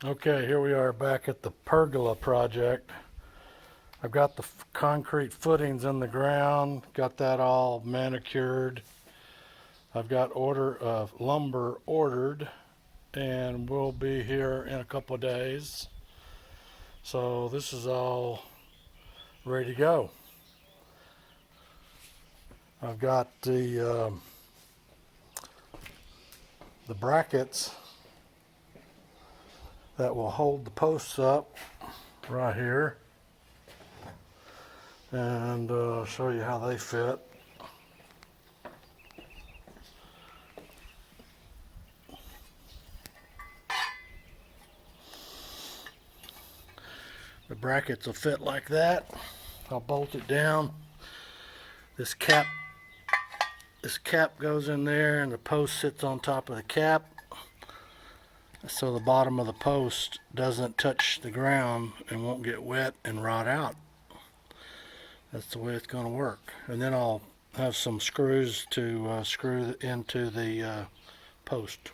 Okay, here we are back at the Pergola Project. I've got the concrete footings in the ground, got that all manicured. I've got lumber ordered and we'll be here in a couple of days. So this is all ready to go. I've got the brackets that will hold the posts up right here, and show you how they fit. The brackets will fit like that. I'll bolt it down. This cap goes in there and the post sits on top of the cap, so the bottom of the post doesn't touch the ground and won't get wet and rot out. That's the way it's going to work. And then I'll have some screws to screw into the post.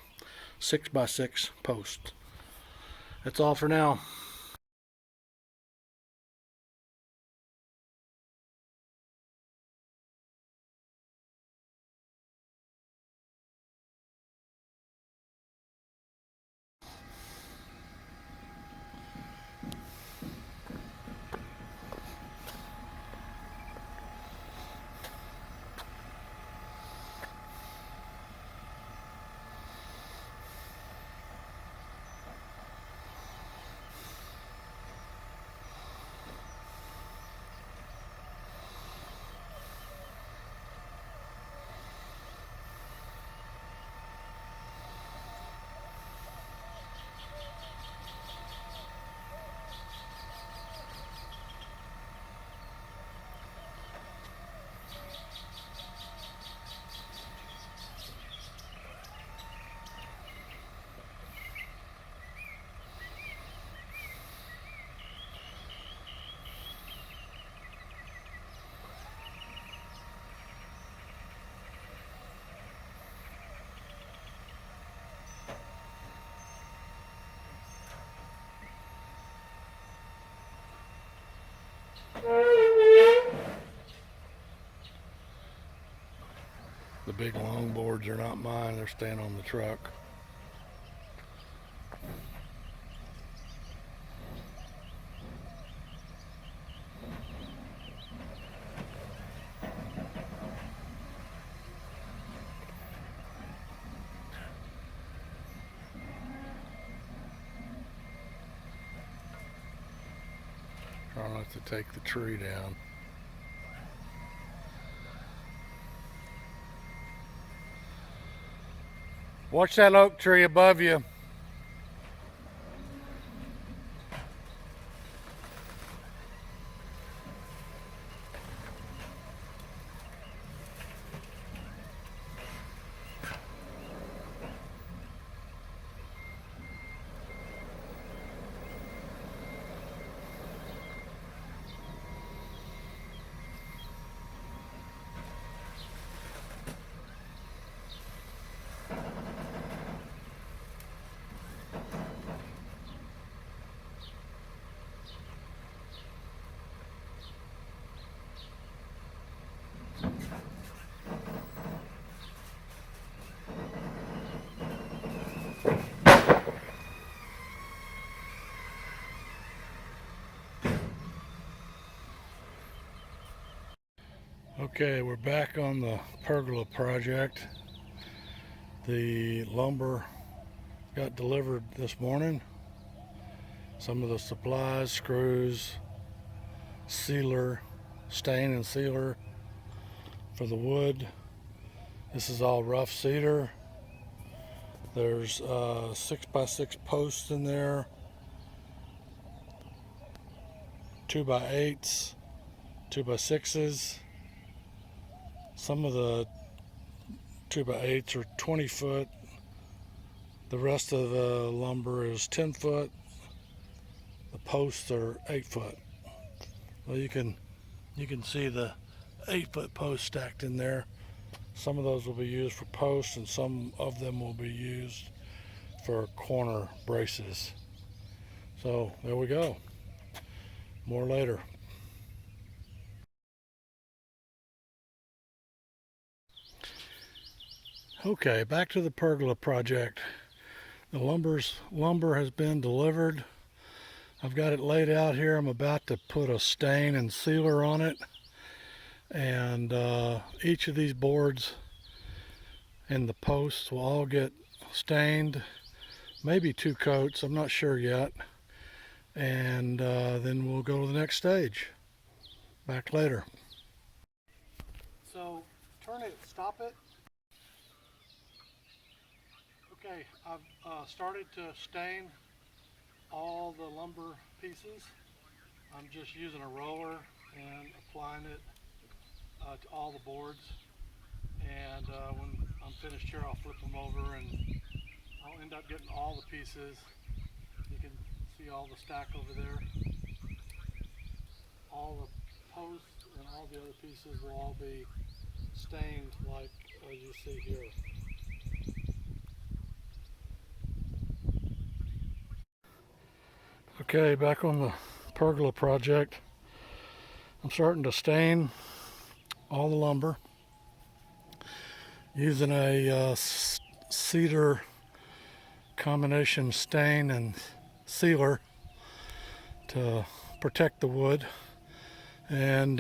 6x6 post. That's all for now. The big long boards are not mine, they're staying on the truck. Try not to take the tree down. Watch that oak tree above you. Okay, we're back on the Pergola Project. The lumber got delivered this morning. Some of the supplies, screws, sealer, stain and sealer for the wood. This is all rough cedar. There's 6x6 posts in there, 2x8s, 2x6s. Some of the 2x8s are 20 foot. The rest of the lumber is 10 foot. The posts are 8 foot. Well, you can see the 8-foot posts stacked in there. Some of those will be used for posts and some of them will be used for corner braces. So there we go. More later. Okay, back to the Pergola Project. The lumber has been delivered. I've got it laid out here. I'm about to put a stain and sealer on it. And each of these boards and the posts will all get stained, maybe 2 coats, I'm not sure yet. And then we'll go to the next stage. Back later. So turn it, stop it. Okay, I've started to stain all the lumber pieces. I'm just using a roller and applying it to all the boards. And when I'm finished here, I'll flip them over and I'll end up getting all the pieces. You can see all the stack over there. All the posts and all the other pieces will all be stained like you see here. Okay, back on the Pergola Project. I'm starting to stain all the lumber using a cedar combination stain and sealer to protect the wood. And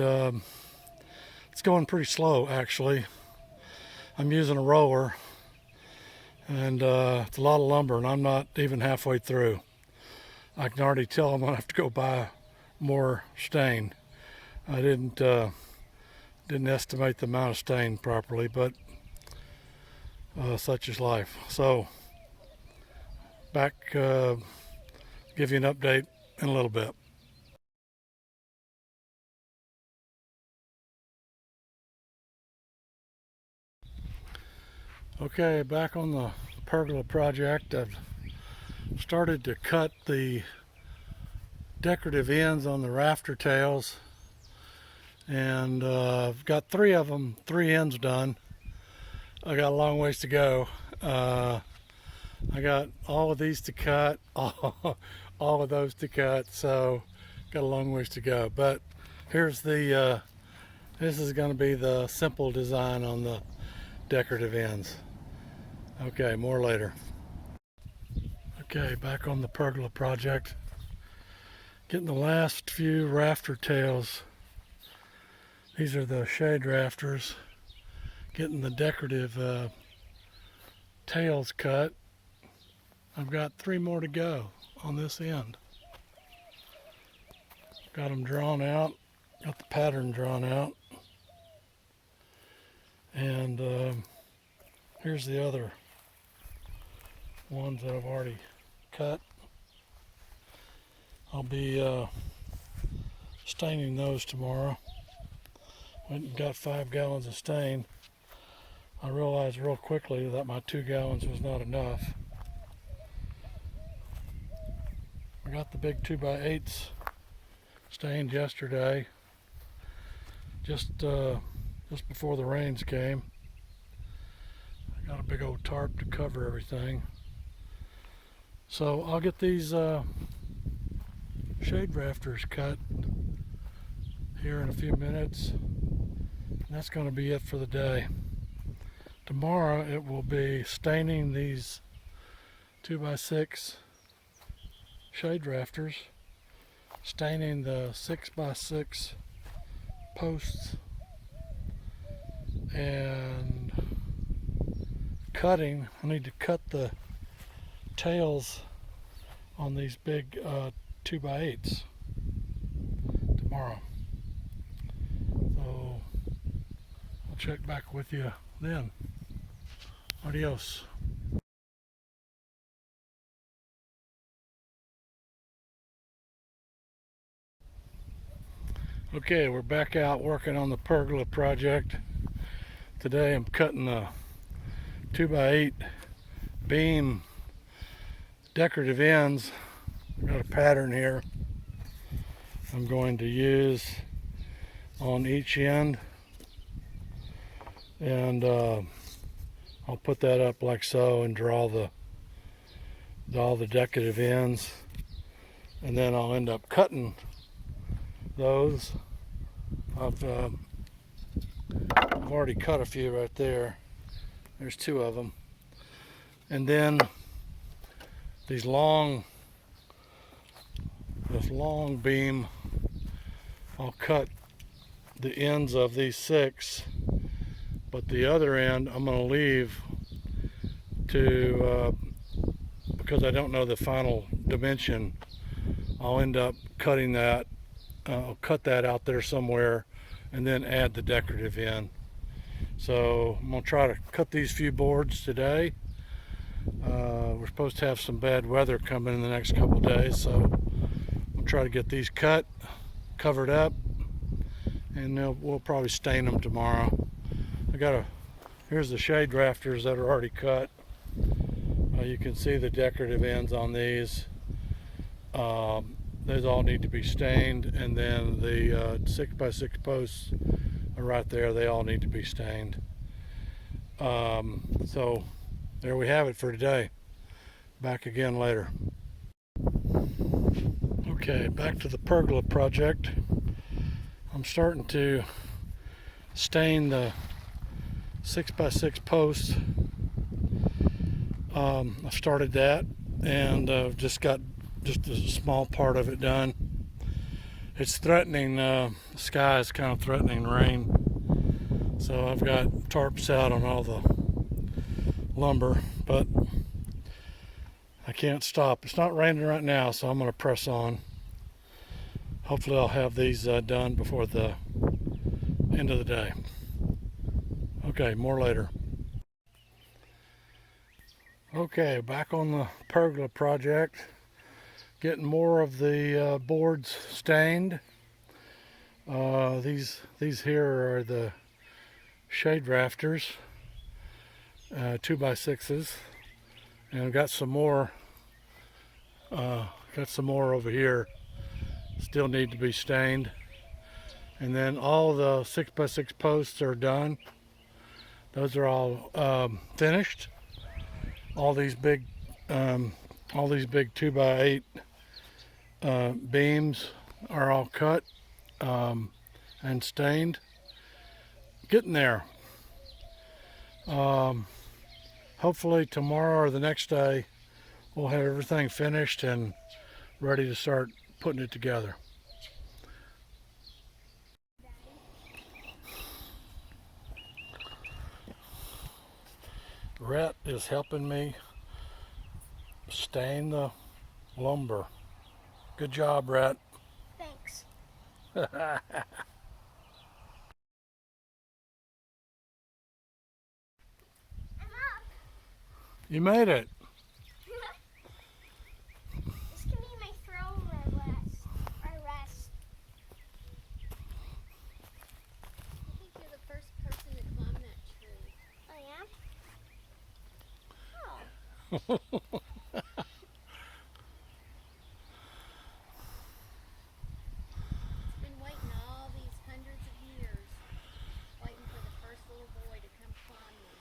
it's going pretty slow actually. I'm using a roller and it's a lot of lumber and I'm not even halfway through. I can already tell I'm gonna have to go buy more stain. I didn't estimate the amount of stain properly, but such is life. So back, give you an update in a little bit. Okay, back on the Pergola Project. I've started to cut the decorative ends on the rafter tails, and I've got 3 of them, 3 ends done. I got a long ways to go. I got all of these to cut, all of those to cut, so got a long ways to go. But here's the this is going to be the simple design on the decorative ends. Okay, more later. Okay, back on the Pergola Project. Getting the last few rafter tails. These are the shade rafters. Getting the decorative tails cut. I've got 3 more to go on this end. Got them drawn out. Got the pattern drawn out. And here's the other ones that I've already cut. I'll be staining those tomorrow. Went and got 5 gallons of stain. I realized real quickly that my 2 gallons was not enough. I got the big 2x8s stained yesterday, just before the rains came. I got a big old tarp to cover everything. So I'll get these shade rafters cut here in a few minutes. And that's going to be it for the day. Tomorrow it will be staining these 2x6 shade rafters, staining the 6x6 posts, and cutting. I need to cut the tails on these big 2x8s tomorrow. So I'll check back with you then. Adios. Okay, we're back out working on the Pergola Project. Today I'm cutting the 2x8 beam decorative ends. I've got a pattern here I'm going to use on each end, and I'll put that up like so and draw all the decorative ends and then I'll end up cutting those. I've already cut a few right there. There's 2 of them. And then this long beam, I'll cut the ends of these 6, but the other end I'm going to leave to, because I don't know the final dimension, I'll end up cutting that. I'll cut that out there somewhere and then add the decorative in. So I'm going to try to cut these few boards today. We're supposed to have some bad weather coming in the next couple days, so we'll try to get these cut, covered up, and we'll probably stain them tomorrow. Here's the shade rafters that are already cut. You can see the decorative ends on these. Those all need to be stained, and then the 6x6 posts are right there. They all need to be stained. So there we have it for today. Back again later. Okay, back to the Pergola Project. I'm starting to stain the 6x6 posts. I've started that, and just got a small part of it done. It's threatening, the sky is kind of threatening rain, so I've got tarps out on all the lumber, but I can't stop. It's not raining right now, so I'm going to press on. Hopefully I'll have these done before the end of the day. Okay, more later. Okay, back on the Pergola Project, getting more of the boards stained. These here are the shade rafters, 2x6s, and I've got some more. Over here. Still need to be stained, and then all the 6x6 posts are done. Those are all finished. All these big 2x8 beams are all cut and stained. Getting there. Hopefully tomorrow or the next day we'll have everything finished and ready to start putting it together. Rhett is helping me stain the lumber. Good job, Rhett. Thanks. You made it. This can be my throwaway rest. I think you're the first person to climb that tree. Oh yeah? Oh. It's been waiting all these hundreds of years, waiting for the first little boy to come climb me.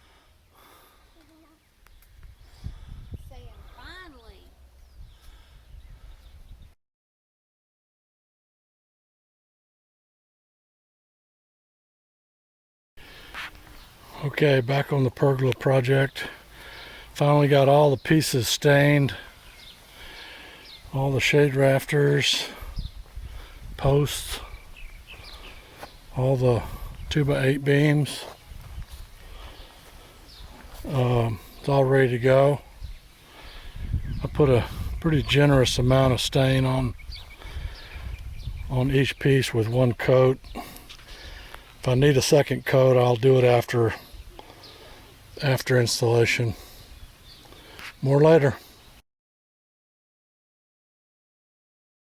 Saying, finally. Okay, back on the Pergola Project. Finally got all the pieces stained. All the shade rafters, posts, all the 2x8 beams. It's all ready to go. I put a pretty generous amount of stain on each piece with one coat. If I need a second coat, I'll do it after installation. More later.